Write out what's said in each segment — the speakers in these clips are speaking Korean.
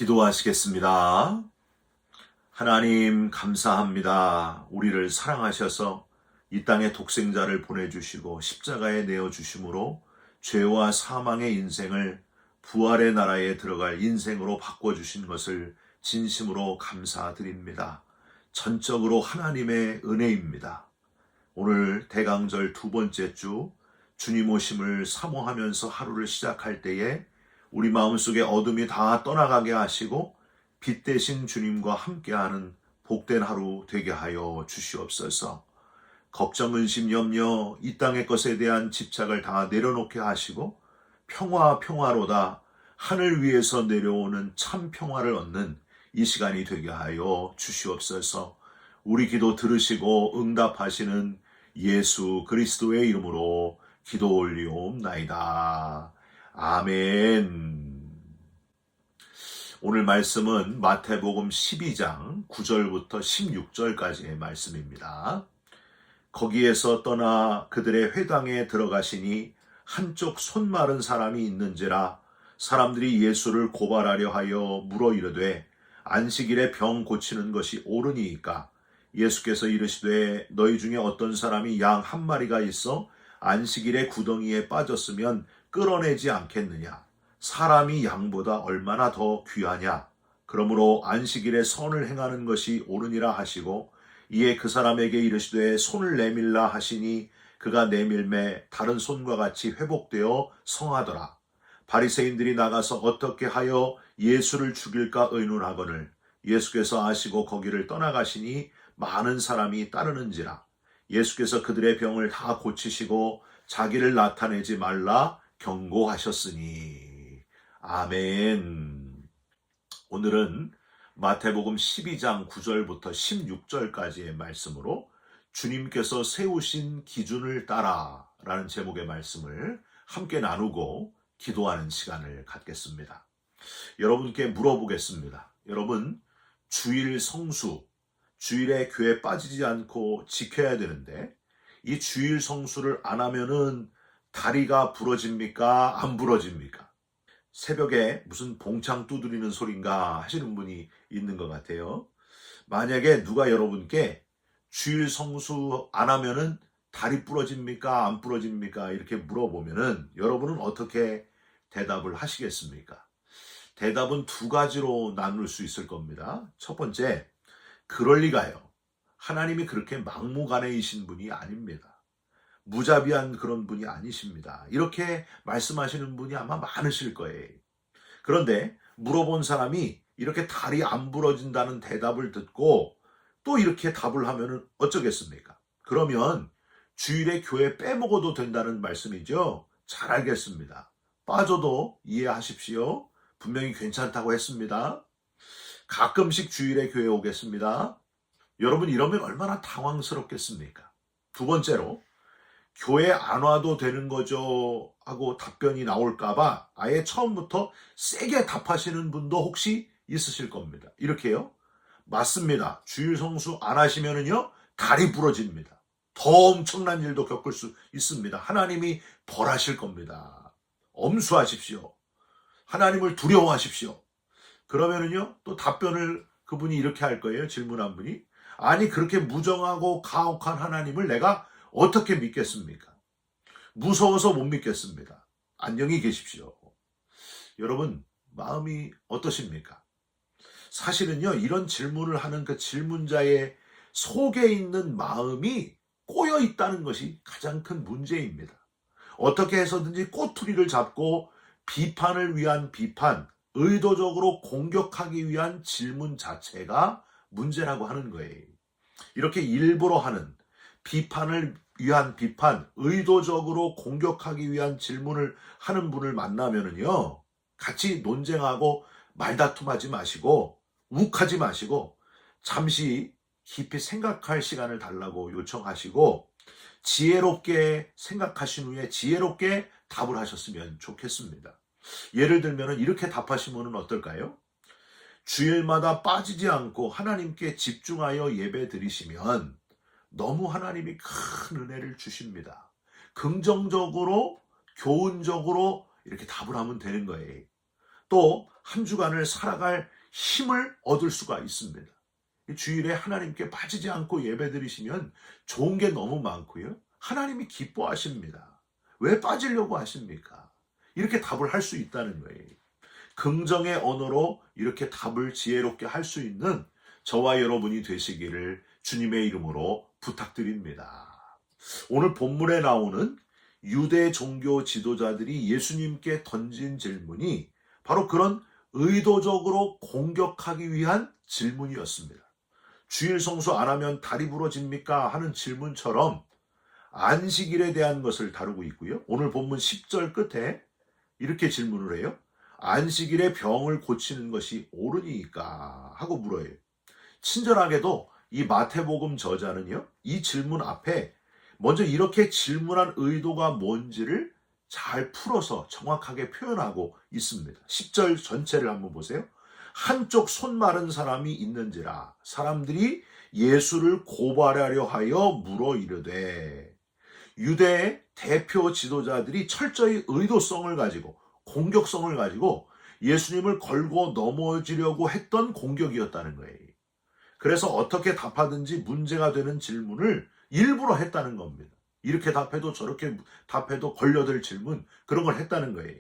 기도하시겠습니다. 하나님 감사합니다. 우리를 사랑하셔서 이 땅에 독생자를 보내주시고 십자가에 내어주심으로 죄와 사망의 인생을 부활의 나라에 들어갈 인생으로 바꿔주신 것을 진심으로 감사드립니다. 전적으로 하나님의 은혜입니다. 오늘 대강절 두 번째 주 주님 오심을 사모하면서 하루를 시작할 때에 우리 마음속에 어둠이 다 떠나가게 하시고 빛 대신 주님과 함께하는 복된 하루 되게 하여 주시옵소서. 걱정, 의심, 염려, 이 땅의 것에 대한 집착을 다 내려놓게 하시고 평화로다 하늘 위에서 내려오는 참 평화를 얻는 이 시간이 되게 하여 주시옵소서. 우리 기도 들으시고 응답하시는 예수 그리스도의 이름으로 기도 올리옵나이다. 아멘. 오늘 말씀은 마태복음 12장 9절부터 16절까지의 말씀입니다. 거기에서 떠나 그들의 회당에 들어가시니 한쪽 손 마른 사람이 있는지라 사람들이 예수를 고발하려 하여 물어 이르되 안식일에 병 고치는 것이 옳으니이까? 예수께서 이르시되 너희 중에 어떤 사람이 양 한 마리가 있어 안식일에 구덩이에 빠졌으면 끌어내지 않겠느냐? 사람이 양보다 얼마나 더 귀하냐? 그러므로 안식일에 선을 행하는 것이 옳으니라 하시고 이에 그 사람에게 이르시되 손을 내밀라 하시니 그가 내밀매 다른 손과 같이 회복되어 성하더라. 바리새인들이 나가서 어떻게 하여 예수를 죽일까 의논하거늘 예수께서 아시고 거기를 떠나가시니 많은 사람이 따르는지라. 예수께서 그들의 병을 다 고치시고 자기를 나타내지 말라 경고하셨으니. 아멘. 오늘은 마태복음 12장 9절부터 16절까지의 말씀으로 주님께서 세우신 기준을 따라 라는 제목의 말씀을 함께 나누고 기도하는 시간을 갖겠습니다. 여러분께 물어보겠습니다. 여러분, 주일 성수, 주일에 교회 빠지지 않고 지켜야 되는데 이 주일 성수를 안 하면은 다리가 부러집니까? 안 부러집니까? 새벽에 무슨 봉창 두드리는 소린가 하시는 분이 있는 것 같아요. 만약에 누가 여러분께 주일 성수 안 하면은 다리 부러집니까? 안 부러집니까? 이렇게 물어보면은 여러분은 어떻게 대답을 하시겠습니까? 대답은 두 가지로 나눌 수 있을 겁니다. 첫 번째, 그럴 리가요. 하나님이 그렇게 막무가내이신 분이 아닙니다. 무자비한 그런 분이 아니십니다. 이렇게 말씀하시는 분이 아마 많으실 거예요. 그런데 물어본 사람이 이렇게 다리 안 부러진다는 대답을 듣고 또 이렇게 답을 하면 어쩌겠습니까? 그러면 주일에 교회 빼먹어도 된다는 말씀이죠. 잘 알겠습니다. 빠져도 이해하십시오. 분명히 괜찮다고 했습니다. 가끔씩 주일에 교회 오겠습니다. 여러분 이러면 얼마나 당황스럽겠습니까? 두 번째로 교회 안 와도 되는 거죠 하고 답변이 나올까봐 아예 처음부터 세게 답하시는 분도 혹시 있으실 겁니다. 이렇게요. 맞습니다. 주일 성수 안 하시면은요 다리 부러집니다. 더 엄청난 일도 겪을 수 있습니다. 하나님이 벌하실 겁니다. 엄수하십시오. 하나님을 두려워하십시오. 그러면은요 또 답변을 그분이 이렇게 할 거예요. 질문한 분이 아니 그렇게 무정하고 가혹한 하나님을 내가 어떻게 믿겠습니까? 무서워서 못 믿겠습니다. 안녕히 계십시오. 여러분 마음이 어떠십니까? 사실은요 이런 질문을 하는 그 질문자의 속에 있는 마음이 꼬여 있다는 것이 가장 큰 문제입니다. 어떻게 해서든지 꼬투리를 잡고 비판을 위한 비판, 의도적으로 공격하기 위한 질문 자체가 문제라고 하는 거예요. 이렇게 일부러 하는 비판을 위한 비판, 의도적으로 공격하기 위한 질문을 하는 분을 만나면은요, 같이 논쟁하고 말다툼하지 마시고, 욱하지 마시고, 잠시 깊이 생각할 시간을 달라고 요청하시고, 지혜롭게 생각하신 후에 지혜롭게 답을 하셨으면 좋겠습니다. 예를 들면 이렇게 답하시면 어떨까요? 주일마다 빠지지 않고 하나님께 집중하여 예배 드리시면 너무 하나님이 큰 은혜를 주십니다. 긍정적으로, 교훈적으로 이렇게 답을 하면 되는 거예요. 또 한 주간을 살아갈 힘을 얻을 수가 있습니다. 주일에 하나님께 빠지지 않고 예배드리시면 좋은 게 너무 많고요. 하나님이 기뻐하십니다. 왜 빠지려고 하십니까? 이렇게 답을 할 수 있다는 거예요. 긍정의 언어로 이렇게 답을 지혜롭게 할 수 있는 저와 여러분이 되시기를 주님의 이름으로 부탁드립니다. 오늘 본문에 나오는 유대 종교 지도자들이 예수님께 던진 질문이 바로 그런 의도적으로 공격하기 위한 질문이었습니다. 주일 성수 안 하면 다리 부러집니까? 하는 질문처럼 안식일에 대한 것을 다루고 있고요. 오늘 본문 10절 끝에 이렇게 질문을 해요. 안식일에 병을 고치는 것이 옳으니까 하고 물어요. 친절하게도 이 마태복음 저자는요, 이 질문 앞에 먼저 이렇게 질문한 의도가 뭔지를 잘 풀어서 정확하게 표현하고 있습니다. 10절 전체를 한번 보세요. 한쪽 손 마른 사람이 있는지라 사람들이 예수를 고발하려 하여 물어 이르되, 유대의 대표 지도자들이 철저히 의도성을 가지고 공격성을 가지고 예수님을 걸고 넘어지려고 했던 공격이었다는 거예요. 그래서 어떻게 답하든지 문제가 되는 질문을 일부러 했다는 겁니다. 이렇게 답해도 저렇게 답해도 걸려들 질문, 그런 걸 했다는 거예요.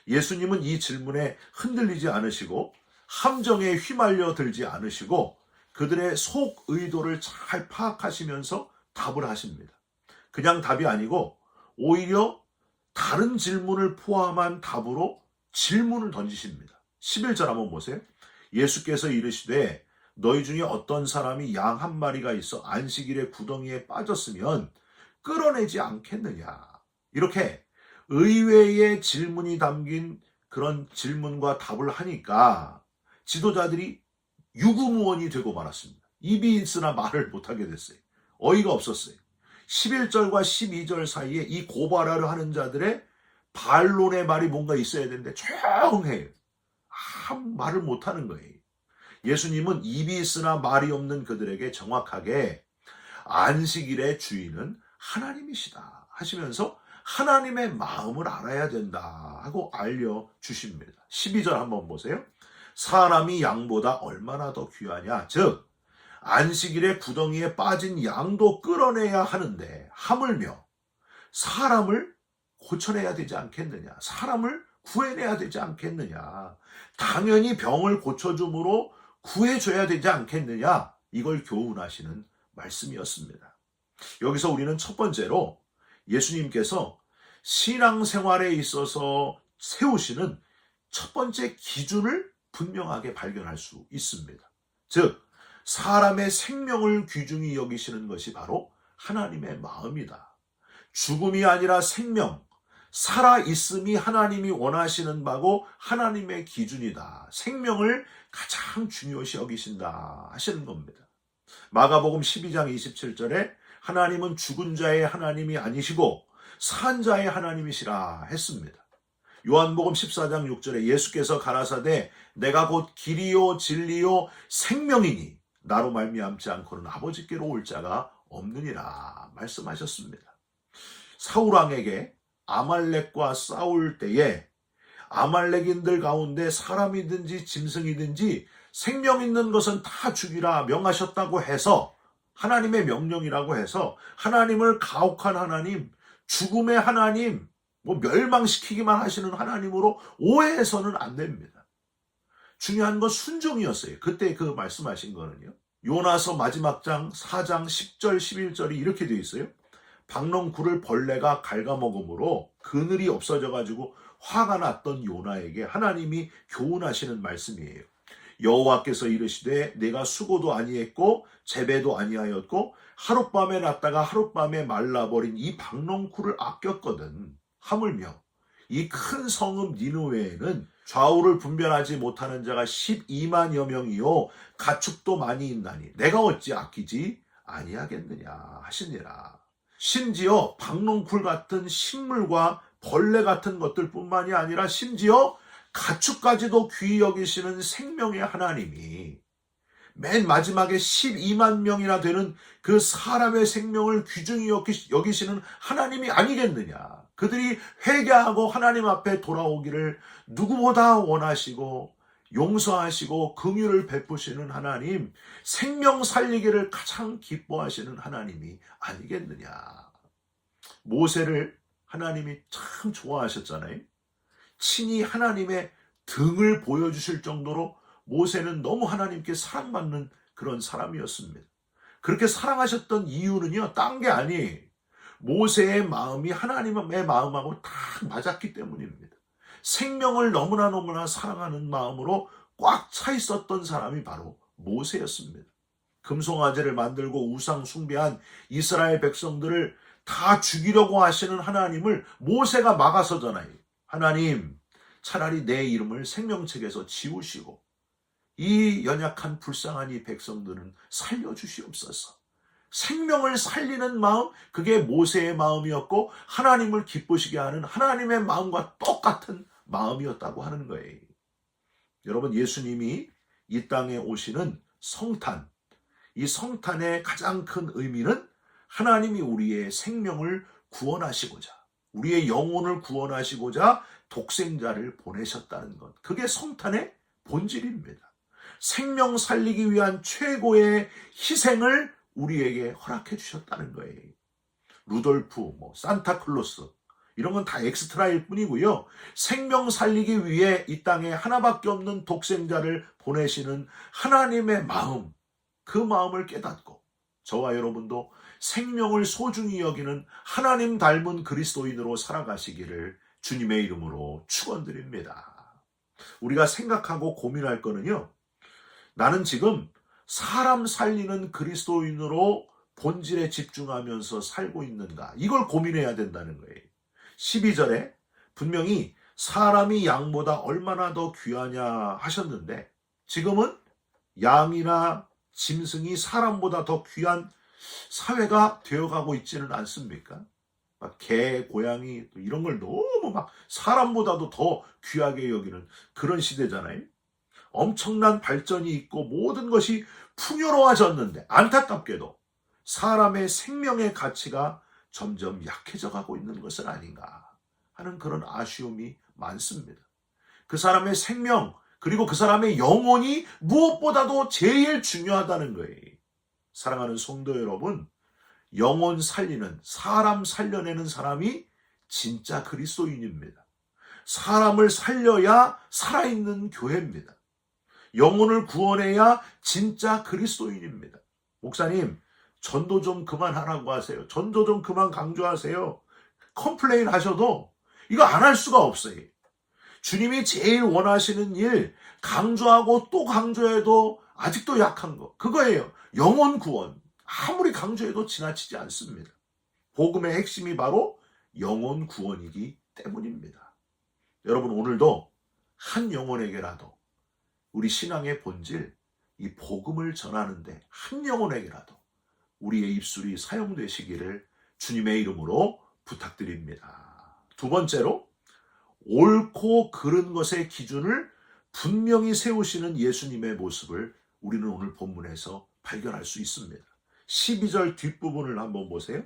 예수님은 이 질문에 흔들리지 않으시고 함정에 휘말려 들지 않으시고 그들의 속 의도를 잘 파악하시면서 답을 하십니다. 그냥 답이 아니고 오히려 다른 질문을 포함한 답으로 질문을 던지십니다. 11절 한번 보세요. 예수께서 이르시되 너희 중에 어떤 사람이 양 한 마리가 있어 안식일에 구덩이에 빠졌으면 끌어내지 않겠느냐. 이렇게 의외의 질문이 담긴 그런 질문과 답을 하니까 지도자들이 유구무원이 되고 말았습니다. 입이 있으나 말을 못하게 됐어요. 어이가 없었어요. 11절과 12절 사이에 이 고발하려 하는 자들의 반론의 말이 뭔가 있어야 되는데 조용해요. 아무 말을 못하는 거예요. 예수님은 입이 있으나 말이 없는 그들에게 정확하게 안식일의 주인은 하나님이시다 하시면서 하나님의 마음을 알아야 된다 하고 알려주십니다. 12절 한번 보세요. 사람이 양보다 얼마나 더 귀하냐. 즉 안식일에 구덩이에 빠진 양도 끌어내야 하는데 하물며 사람을 고쳐내야 되지 않겠느냐. 사람을 구해내야 되지 않겠느냐. 당연히 병을 고쳐줌으로 구해줘야 되지 않겠느냐. 이걸 교훈하시는 말씀이었습니다. 여기서 우리는 첫 번째로 예수님께서 신앙생활에 있어서 세우시는 첫 번째 기준을 분명하게 발견할 수 있습니다. 즉 사람의 생명을 귀중히 여기시는 것이 바로 하나님의 마음이다. 죽음이 아니라 생명, 살아있음이 하나님이 원하시는 바고 하나님의 기준이다. 생명을 가장 중요시 여기신다 하시는 겁니다. 마가복음 12장 27절에 하나님은 죽은 자의 하나님이 아니시고 산 자의 하나님이시라 했습니다. 요한복음 14장 6절에 예수께서 가라사대 내가 곧 길이요 진리요 생명이니 나로 말미암지 않고는 아버지께로 올 자가 없느니라 말씀하셨습니다. 사울왕에게 아말렉과 싸울 때에 아말렉인들 가운데 사람이든지 짐승이든지 생명 있는 것은 다 죽이라 명하셨다고 해서 하나님의 명령이라고 해서 하나님을 가혹한 하나님, 죽음의 하나님, 멸망시키기만 하시는 하나님으로 오해해서는 안 됩니다. 중요한 건 순종이었어요. 그때 그 말씀하신 거는요. 요나서 마지막 장 4장 10절 11절이 이렇게 되어 있어요. 박농쿨을 벌레가 갉아먹음으로 그늘이 없어져가지고 화가 났던 요나에게 하나님이 교훈하시는 말씀이에요. 여호와께서 이르시되 내가 수고도 아니했고 재배도 아니하였고 하룻밤에 났다가 하룻밤에 말라버린 이 박농쿨을 아꼈거든. 하물며 이 큰 성읍 니느웨에는 좌우를 분별하지 못하는 자가 12만여 명이요 가축도 많이 있나니 내가 어찌 아끼지 아니하겠느냐 하시니라. 심지어 박농쿨 같은 식물과 벌레 같은 것들뿐만이 아니라 심지어 가축까지도 귀히 여기시는 생명의 하나님이 맨 마지막에 12만 명이나 되는 그 사람의 생명을 귀중히 여기시는 하나님이 아니겠느냐. 그들이 회개하고 하나님 앞에 돌아오기를 누구보다 원하시고 용서하시고 긍휼을 베푸시는 하나님, 생명 살리기를 가장 기뻐하시는 하나님이 아니겠느냐. 모세를 하나님이 참 좋아하셨잖아요. 친히 하나님의 등을 보여주실 정도로 모세는 너무 하나님께 사랑받는 그런 사람이었습니다. 그렇게 사랑하셨던 이유는요, 딴 게 아니에요. 모세의 마음이 하나님의 마음하고 딱 맞았기 때문입니다. 생명을 너무나 사랑하는 마음으로 꽉 차 있었던 사람이 바로 모세였습니다. 금송아지를 만들고 우상 숭배한 이스라엘 백성들을 다 죽이려고 하시는 하나님을 모세가 막아서잖아요. 하나님, 차라리 내 이름을 생명책에서 지우시고 이 연약한 불쌍한 이 백성들은 살려주시옵소서. 생명을 살리는 마음, 그게 모세의 마음이었고 하나님을 기쁘시게 하는 하나님의 마음과 똑같은 마음이었다고 하는 거예요. 여러분, 예수님이 이 땅에 오시는 성탄, 이 성탄의 가장 큰 의미는 하나님이 우리의 생명을 구원하시고자, 우리의 영혼을 구원하시고자 독생자를 보내셨다는 것. 그게 성탄의 본질입니다. 생명 살리기 위한 최고의 희생을 우리에게 허락해 주셨다는 거예요. 루돌프, 산타클로스 이런 건 다 엑스트라일 뿐이고요. 생명 살리기 위해 이 땅에 하나밖에 없는 독생자를 보내시는 하나님의 마음, 그 마음을 깨닫고 저와 여러분도 생명을 소중히 여기는 하나님 닮은 그리스도인으로 살아가시기를 주님의 이름으로 축원드립니다. 우리가 생각하고 고민할 거는요, 나는 지금 사람 살리는 그리스도인으로 본질에 집중하면서 살고 있는가, 이걸 고민해야 된다는 거예요. 12절에 분명히 사람이 양보다 얼마나 더 귀하냐 하셨는데, 지금은 양이나 짐승이 사람보다 더 귀한 사회가 되어가고 있지는 않습니까? 막 개, 고양이 이런 걸 너무 막 사람보다도 더 귀하게 여기는 그런 시대잖아요. 엄청난 발전이 있고 모든 것이 풍요로워졌는데 안타깝게도 사람의 생명의 가치가 점점 약해져 가고 있는 것은 아닌가 하는 그런 아쉬움이 많습니다. 그 사람의 생명, 그리고 그 사람의 영혼이 무엇보다도 제일 중요하다는 거예요. 사랑하는 성도 여러분, 영혼 살리는, 사람 살려내는 사람이 진짜 그리스도인입니다. 사람을 살려야 살아있는 교회입니다. 영혼을 구원해야 진짜 그리스도인입니다. 목사님, 전도 좀 그만하라고 하세요. 전도 좀 그만 강조하세요. 컴플레인 하셔도 이거 안 할 수가 없어요. 주님이 제일 원하시는 일, 강조하고 또 강조해도 아직도 약한 거, 그거예요. 영혼 구원. 아무리 강조해도 지나치지 않습니다. 복음의 핵심이 바로 영혼 구원이기 때문입니다. 여러분, 오늘도 한 영혼에게라도 우리 신앙의 본질, 이 복음을 전하는데 한 영혼에게라도 우리의 입술이 사용되시기를 주님의 이름으로 부탁드립니다. 두 번째로, 옳고 그른 것의 기준을 분명히 세우시는 예수님의 모습을 우리는 오늘 본문에서 발견할 수 있습니다. 12절 뒷부분을 한번 보세요.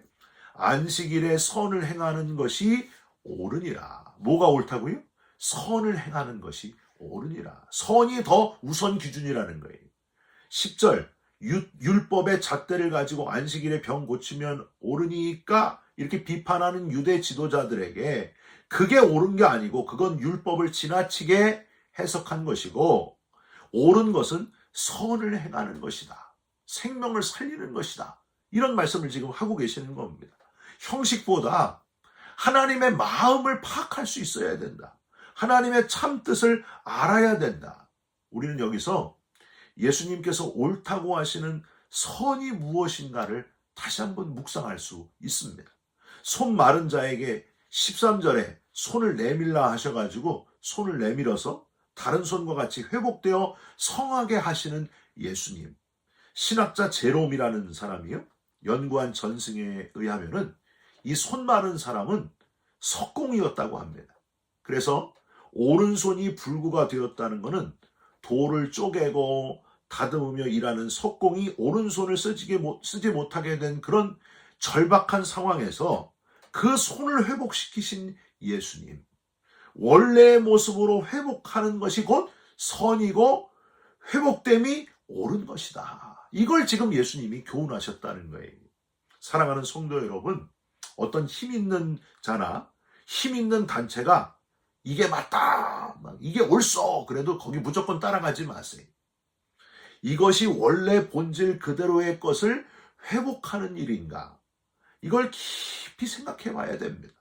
안식일에 선을 행하는 것이 옳으니라. 뭐가 옳다고요? 선을 행하는 것이 옳으니라. 선이 더 우선 기준이라는 거예요. 10절, 율법의 잣대를 가지고 안식일에 병 고치면 옳으니까 이렇게 비판하는 유대 지도자들에게 그게 옳은 게 아니고 그건 율법을 지나치게 해석한 것이고, 옳은 것은 선을 행하는 것이다. 생명을 살리는 것이다. 이런 말씀을 지금 하고 계시는 겁니다. 형식보다 하나님의 마음을 파악할 수 있어야 된다. 하나님의 참뜻을 알아야 된다. 우리는 여기서 예수님께서 옳다고 하시는 선이 무엇인가를 다시 한번 묵상할 수 있습니다. 손 마른 자에게 13절에 손을 내밀라 하셔가지고 손을 내밀어서 다른 손과 같이 회복되어 성하게 하시는 예수님. 신학자 제롬이라는 사람이요, 연구한 전승에 의하면은 이 손 마른 사람은 석공이었다고 합니다. 그래서 오른손이 불구가 되었다는 것은 돌을 쪼개고 다듬으며 일하는 석공이 오른손을 쓰지 못하게 된 그런 절박한 상황에서 그 손을 회복시키신 예수님, 원래의 모습으로 회복하는 것이 곧 선이고 회복됨이 옳은 것이다. 이걸 지금 예수님이 교훈하셨다는 거예요. 사랑하는 성도 여러분, 어떤 힘 있는 자나 힘 있는 단체가 이게 맞다, 이게 옳소, 그래도 거기 무조건 따라가지 마세요. 이것이 원래 본질 그대로의 것을 회복하는 일인가, 이걸 깊이 생각해 봐야 됩니다.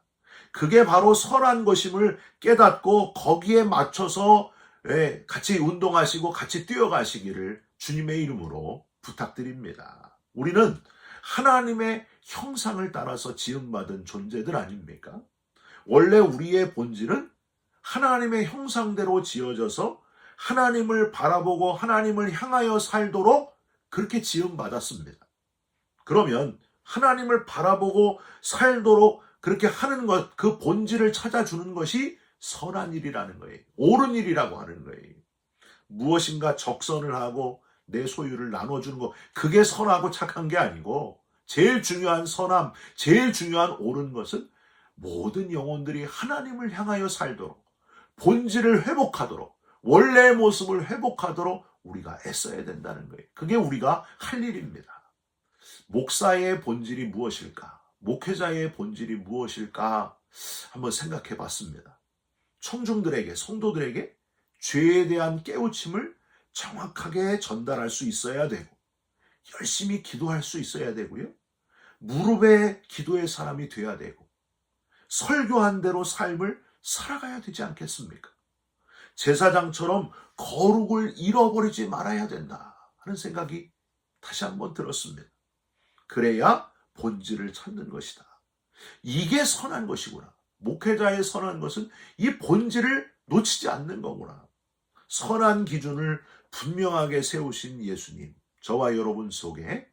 그게 바로 선한 것임을 깨닫고 거기에 맞춰서 같이 운동하시고 같이 뛰어가시기를 주님의 이름으로 부탁드립니다. 우리는 하나님의 형상을 따라서 지음받은 존재들 아닙니까? 원래 우리의 본질은 하나님의 형상대로 지어져서 하나님을 바라보고 하나님을 향하여 살도록 그렇게 지음받았습니다. 그러면 하나님을 바라보고 살도록 그렇게 하는 것, 그 본질을 찾아주는 것이 선한 일이라는 거예요. 옳은 일이라고 하는 거예요. 무엇인가 적선을 하고 내 소유를 나눠주는 것, 그게 선하고 착한 게 아니고, 제일 중요한 선함, 제일 중요한 옳은 것은 모든 영혼들이 하나님을 향하여 살도록, 본질을 회복하도록, 원래의 모습을 회복하도록 우리가 애써야 된다는 거예요. 그게 우리가 할 일입니다. 목사의 본질이 무엇일까? 목회자의 본질이 무엇일까? 한번 생각해 봤습니다. 청중들에게, 성도들에게 죄에 대한 깨우침을 정확하게 전달할 수 있어야 되고, 열심히 기도할 수 있어야 되고요. 무릎에 기도의 사람이 돼야 되고, 설교한 대로 삶을 살아가야 되지 않겠습니까? 제사장처럼 거룩을 잃어버리지 말아야 된다 하는 생각이 다시 한번 들었습니다. 그래야 본질을 찾는 것이다. 이게 선한 것이구나. 목회자의 선한 것은 이 본질을 놓치지 않는 거구나. 선한 기준을 분명하게 세우신 예수님, 저와 여러분 속에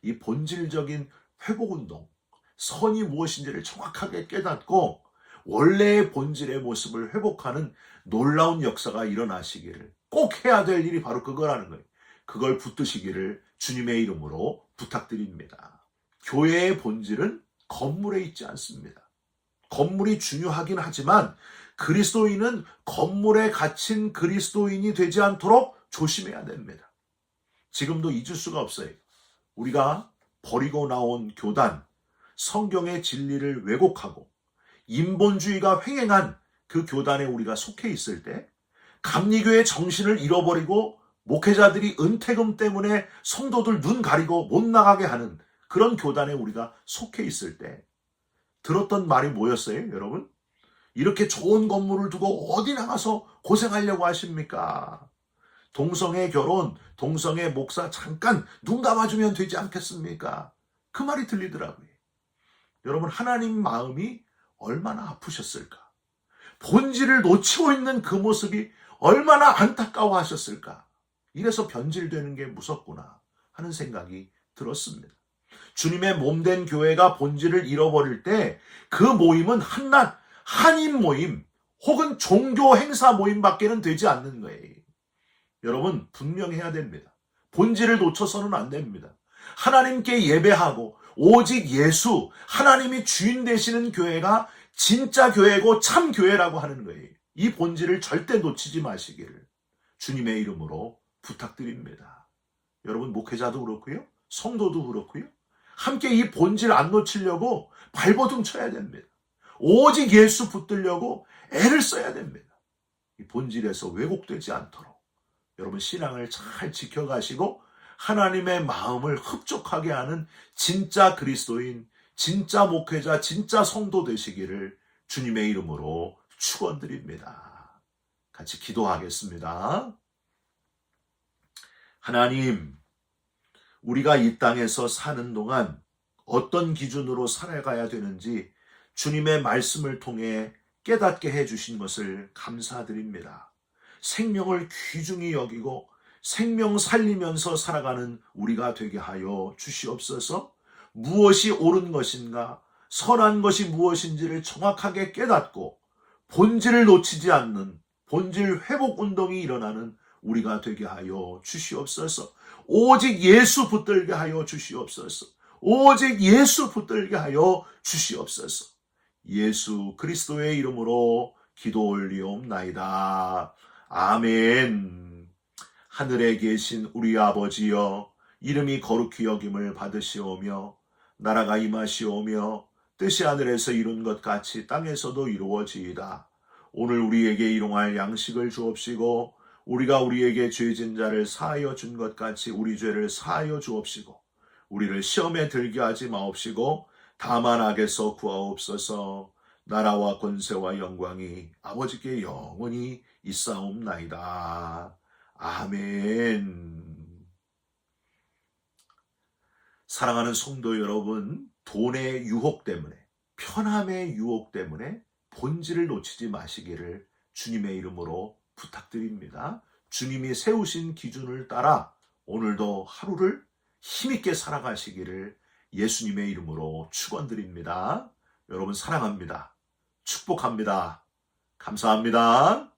이 본질적인 회복운동, 선이 무엇인지를 정확하게 깨닫고 원래의 본질의 모습을 회복하는 놀라운 역사가 일어나시기를, 꼭 해야 될 일이 바로 그거라는 거예요. 그걸 붙드시기를 주님의 이름으로 부탁드립니다. 교회의 본질은 건물에 있지 않습니다. 건물이 중요하긴 하지만 그리스도인은 건물에 갇힌 그리스도인이 되지 않도록 조심해야 됩니다. 지금도 잊을 수가 없어요. 우리가 버리고 나온 교단, 성경의 진리를 왜곡하고 인본주의가 횡행한 그 교단에 우리가 속해 있을 때, 감리교의 정신을 잃어버리고 목회자들이 은퇴금 때문에 성도들 눈 가리고 못 나가게 하는 그런 교단에 우리가 속해 있을 때 들었던 말이 뭐였어요, 여러분? 이렇게 좋은 건물을 두고 어디 나가서 고생하려고 하십니까? 동성애 결혼, 동성애 목사 잠깐 눈 감아주면 되지 않겠습니까? 그 말이 들리더라고요. 여러분, 하나님 마음이 얼마나 아프셨을까? 본질을 놓치고 있는 그 모습이 얼마나 안타까워하셨을까? 이래서 변질되는 게 무섭구나 하는 생각이 들었습니다. 주님의 몸된 교회가 본질을 잃어버릴 때 그 모임은 한낱 한인 모임 혹은 종교 행사 모임밖에는 되지 않는 거예요. 여러분, 분명해야 됩니다. 본질을 놓쳐서는 안 됩니다. 하나님께 예배하고 오직 예수, 하나님이 주인 되시는 교회가 진짜 교회고 참 교회라고 하는 거예요. 이 본질을 절대 놓치지 마시기를 주님의 이름으로 부탁드립니다. 여러분, 목회자도 그렇고요, 성도도 그렇고요, 함께 이 본질 안 놓치려고 발버둥 쳐야 됩니다. 오직 예수 붙들려고 애를 써야 됩니다. 이 본질에서 왜곡되지 않도록 여러분 신앙을 잘 지켜가시고 하나님의 마음을 흡족하게 하는 진짜 그리스도인, 진짜 목회자, 진짜 성도 되시기를 주님의 이름으로 축원드립니다. 같이 기도하겠습니다. 하나님, 우리가 이 땅에서 사는 동안 어떤 기준으로 살아가야 되는지 주님의 말씀을 통해 깨닫게 해주신 것을 감사드립니다. 생명을 귀중히 여기고 생명 살리면서 살아가는 우리가 되게 하여 주시옵소서. 무엇이 옳은 것인가, 선한 것이 무엇인지를 정확하게 깨닫고 본질을 놓치지 않는 본질 회복 운동이 일어나는 우리가 되게 하여 주시옵소서. 오직 예수 붙들게 하여 주시옵소서. 오직 예수 붙들게 하여 주시옵소서. 예수 그리스도의 이름으로 기도 올리옵나이다. 아멘. 하늘에 계신 우리 아버지여, 이름이 거룩히 여김을 받으시오며 나라가 임하시오며 뜻이 하늘에서 이룬 것 같이 땅에서도 이루어지이다. 오늘 우리에게 일용할 양식을 주옵시고 우리가 우리에게 죄진 자를 사하여 준 것 같이 우리 죄를 사하여 주옵시고 우리를 시험에 들게 하지 마옵시고 다만 악에서 구하옵소서. 나라와 권세와 영광이 아버지께 영원히 있사옵나이다. 아멘. 사랑하는 성도 여러분, 돈의 유혹 때문에, 편함의 유혹 때문에 본질을 놓치지 마시기를 주님의 이름으로 부탁드립니다. 주님이 세우신 기준을 따라 오늘도 하루를 힘있게 살아가시기를 예수님의 이름으로 축원드립니다. 여러분 사랑합니다. 축복합니다. 감사합니다.